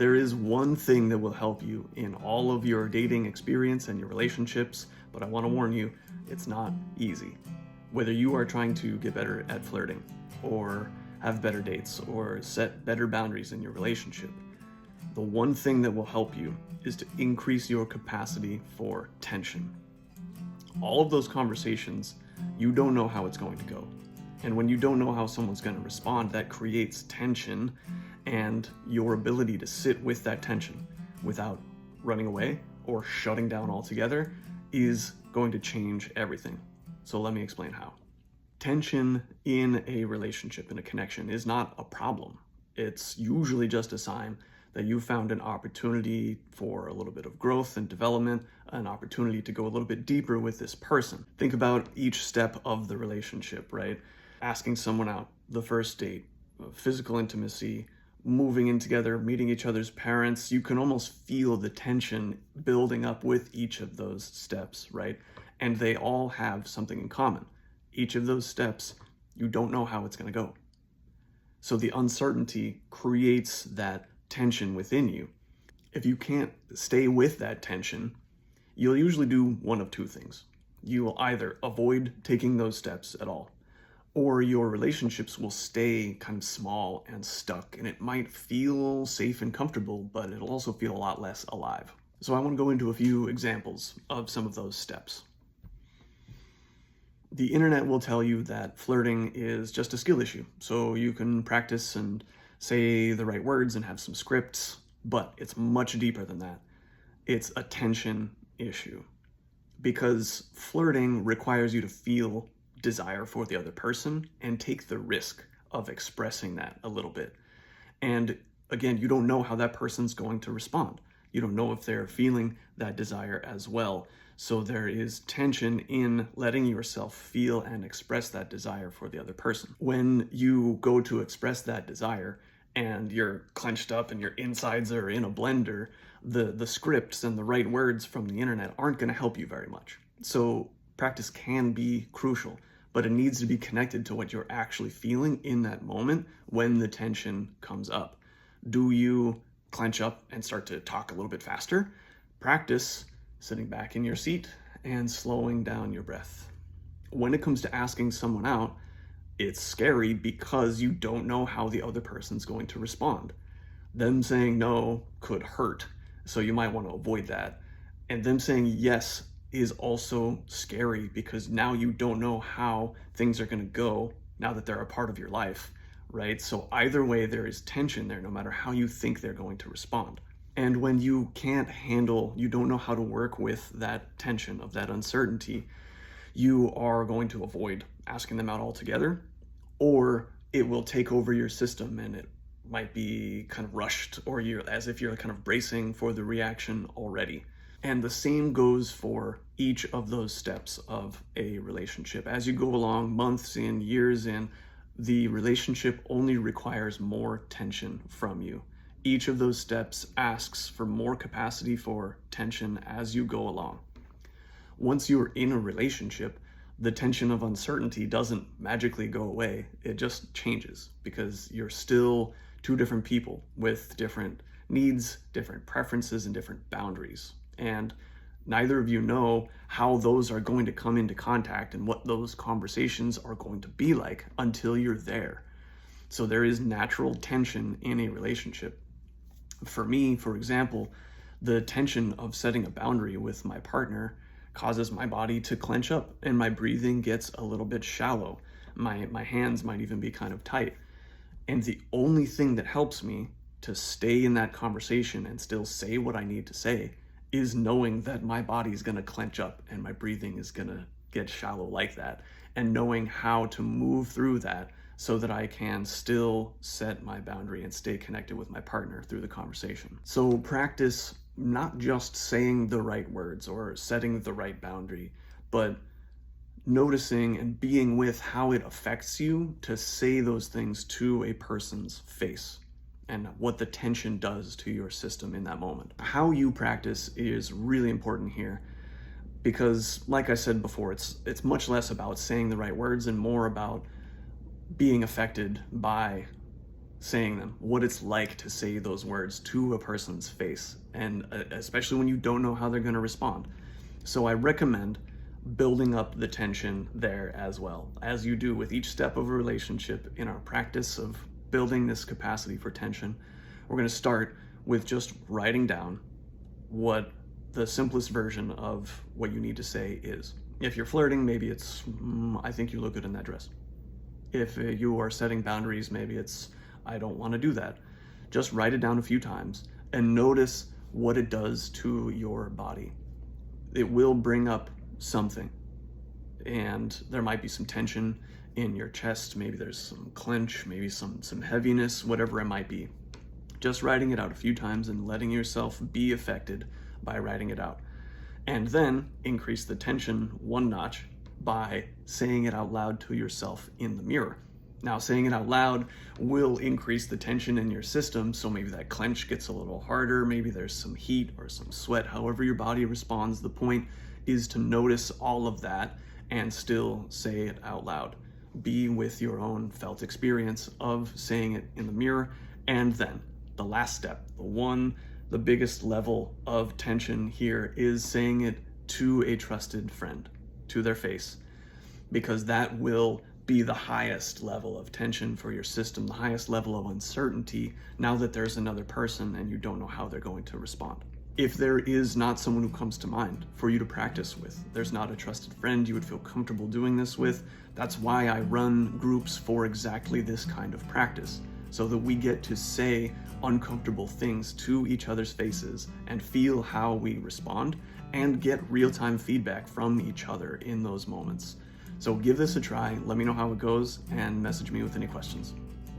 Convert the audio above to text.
There is one thing that will help you in all of your dating experience and your relationships, but I want to warn you, it's not easy. Whether you are trying to get better at flirting, or have better dates, or set better boundaries in your relationship, the one thing that will help you is to increase your capacity for tension. All of those conversations, you don't know how it's going to go. And when you don't know how someone's going to respond, that creates tension, and your ability to sit with that tension without running away or shutting down altogether is going to change everything. So let me explain how. Tension in a relationship, in a connection, is not a problem. It's usually just a sign that you found an opportunity for a little bit of growth and development, an opportunity to go a little bit deeper with this person. Think about each step of the relationship, right? Asking someone out, the first date, physical intimacy, moving in together, meeting each other's parents. You can almost feel the tension building up with each of those steps, right? And they all have something in common. Each of those steps, you don't know how it's going to go. So the uncertainty creates that tension within you. If you can't stay with that tension, you'll usually do one of two things. You will either avoid taking those steps at all, or your relationships will stay kind of small and stuck, and it might feel safe and comfortable, but it'll also feel a lot less alive. So I want to go into a few examples of some of those steps. The internet will tell you that flirting is just a skill issue, so you can practice and say the right words and have some scripts, but it's much deeper than that. It's a tension issue, because flirting requires you to feel desire for the other person and take the risk of expressing that a little bit. And again, you don't know how that person's going to respond. You don't know if they're feeling that desire as well. So there is tension in letting yourself feel and express that desire for the other person. When you go to express that desire and you're clenched up and your insides are in a blender, the scripts and the right words from the internet aren't going to help you very much. So practice can be crucial, but it needs to be connected to what you're actually feeling in that moment when the tension comes up. Do you clench up and start to talk a little bit faster? Practice sitting back in your seat and slowing down your breath. When it comes to asking someone out, it's scary because you don't know how the other person's going to respond. Them saying no could hurt, so you might want to avoid that. And them saying yes is also scary because now you don't know how things are going to go now that they're a part of your life, right? So either way, there is tension there, no matter how you think they're going to respond. And when you can't handle, you don't know how to work with that tension of that uncertainty, you are going to avoid asking them out altogether, or it will take over your system and it might be kind of rushed, or you're as if you're kind of bracing for the reaction already. And the same goes for each of those steps of a relationship. As you go along, months in, years in, the relationship only requires more tension from you. Each of those steps asks for more capacity for tension as you go along. Once you're in a relationship, the tension of uncertainty doesn't magically go away. It just changes because you're still two different people with different needs, different preferences, and different boundaries. And neither of you know how those are going to come into contact and what those conversations are going to be like until you're there. So there is natural tension in a relationship. For me, for example, the tension of setting a boundary with my partner causes my body to clench up and my breathing gets a little bit shallow. My hands might even be kind of tight. And the only thing that helps me to stay in that conversation and still say what I need to say is knowing that my body is going to clench up and my breathing is going to get shallow like that, and knowing how to move through that so that I can still set my boundary and stay connected with my partner through the conversation. So practice not just saying the right words or setting the right boundary, but noticing and being with how it affects you to say those things to a person's face, and what the tension does to your system in that moment. How you practice is really important here because, like I said before, it's much less about saying the right words and more about being affected by saying them, what it's like to say those words to a person's face, and especially when you don't know how they're going to respond. So I recommend building up the tension there as well, as you do with each step of a relationship. In our practice of building this capacity for tension, we're going to start with just writing down what the simplest version of what you need to say is. If you're flirting, maybe it's, I think you look good in that dress. If you are setting boundaries, maybe it's, I don't want to do that. Just write it down a few times and notice what it does to your body. It will bring up something, and there might be some tension in your chest. Maybe there's some clench, maybe some heaviness, whatever it might be. Just writing it out a few times and letting yourself be affected by writing it out. And then increase the tension one notch by saying it out loud to yourself in the mirror. Now, saying it out loud will increase the tension in your system, so maybe that clench gets a little harder, maybe there's some heat or some sweat, however your body responds. The point is to notice all of that and still say it out loud. Be with your own felt experience of saying it in the mirror. And then the last step, the biggest level of tension here, is saying it to a trusted friend, to their face, because that will be the highest level of tension for your system, the highest level of uncertainty now that there's another person and you don't know how they're going to respond. If there is not someone who comes to mind for you to practice with, there's not a trusted friend you would feel comfortable doing this with, that's why I run groups for exactly this kind of practice, so that we get to say uncomfortable things to each other's faces and feel how we respond and get real-time feedback from each other in those moments. So give this a try, let me know how it goes, and message me with any questions.